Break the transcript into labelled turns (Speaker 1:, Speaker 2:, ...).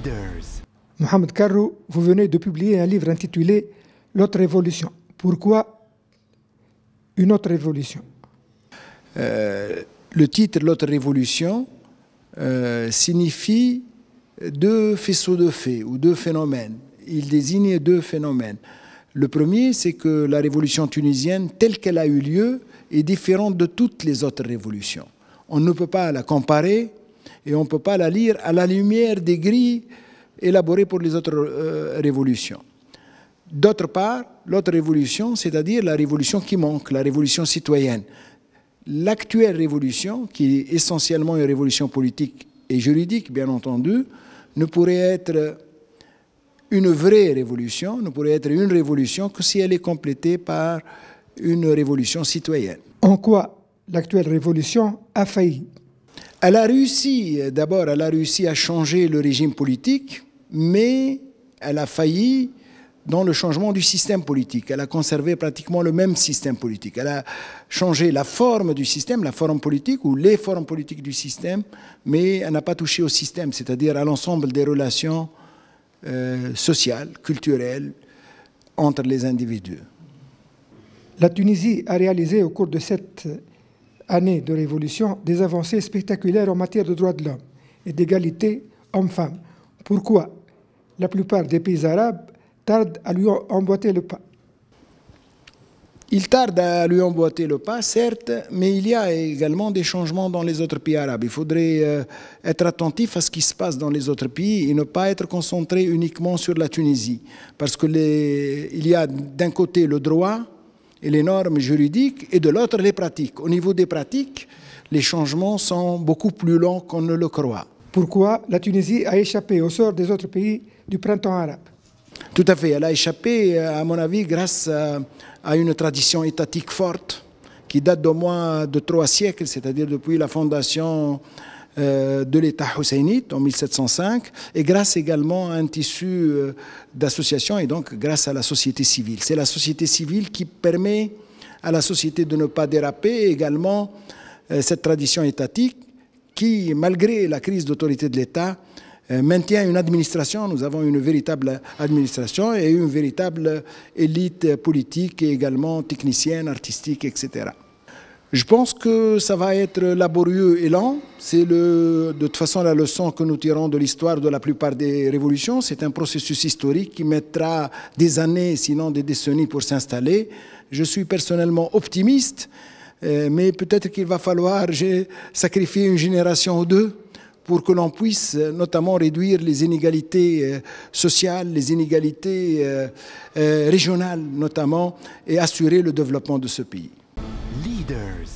Speaker 1: Leaders.
Speaker 2: Mohamed Karrou, vous venez de publier un livre intitulé « L'autre révolution ». Pourquoi une autre révolution?
Speaker 3: Le titre « L'autre révolution » signifie deux faisceaux de faits ou deux phénomènes. Il désigne deux phénomènes. Le premier, c'est que la révolution tunisienne, telle qu'elle a eu lieu, est différente de toutes les autres révolutions. On ne peut pas la comparer et on ne peut pas la lire à la lumière des grilles élaborées pour les autres révolutions. D'autre part, l'autre révolution, c'est-à-dire la révolution qui manque, la révolution citoyenne. L'actuelle révolution, qui est essentiellement une révolution politique et juridique, bien entendu, ne pourrait être une vraie révolution, ne pourrait être une révolution que si elle est complétée par une révolution citoyenne.
Speaker 2: En quoi l'actuelle révolution a failli?
Speaker 3: Elle a réussi, d'abord, elle a réussi à changer le régime politique, mais elle a failli dans le changement du système politique. Elle a conservé pratiquement le même système politique. Elle a changé la forme du système, la forme politique ou les formes politiques du système, mais elle n'a pas touché au système, c'est-à-dire à l'ensemble des relations sociales, culturelles entre les individus.
Speaker 2: La Tunisie a réalisé au cours de cette année de révolution des avancées spectaculaires en matière de droits de l'homme et d'égalité hommes-femmes. Pourquoi la plupart des pays arabes tardent à lui emboîter le pas?
Speaker 3: Il tarde à lui emboîter le pas, certes, mais il y a également des changements dans les autres pays arabes. Il faudrait être attentif à ce qui se passe dans les autres pays et ne pas être concentré uniquement sur la Tunisie. Parce que il y a d'un côté le droit et les normes juridiques et de l'autre les pratiques. Au niveau des pratiques, les changements sont beaucoup plus lents qu'on ne le croit.
Speaker 2: Pourquoi la Tunisie a échappé au sort des autres pays du printemps arabe?
Speaker 3: Tout à fait. Elle a échappé, à mon avis, grâce à une tradition étatique forte qui date d'au moins de 3 siècles, c'est-à-dire depuis la fondation de l'État husseynite en 1705, et grâce également à un tissu d'associations et donc grâce à la société civile. C'est la société civile qui permet à la société de ne pas déraper, et également cette tradition étatique qui, malgré la crise d'autorité de l'État, maintient une administration. Nous avons une véritable administration et une véritable élite politique et également technicienne, artistique, etc. Je pense que ça va être laborieux et lent. C'est de toute façon la leçon que nous tirons de l'histoire de la plupart des révolutions. C'est un processus historique qui mettra des années, sinon des décennies pour s'installer. Je suis personnellement optimiste, mais peut-être qu'il va falloir sacrifier une génération ou deux pour que l'on puisse notamment réduire les inégalités sociales, les inégalités régionales notamment, et assurer le développement de ce pays.
Speaker 1: Leaders.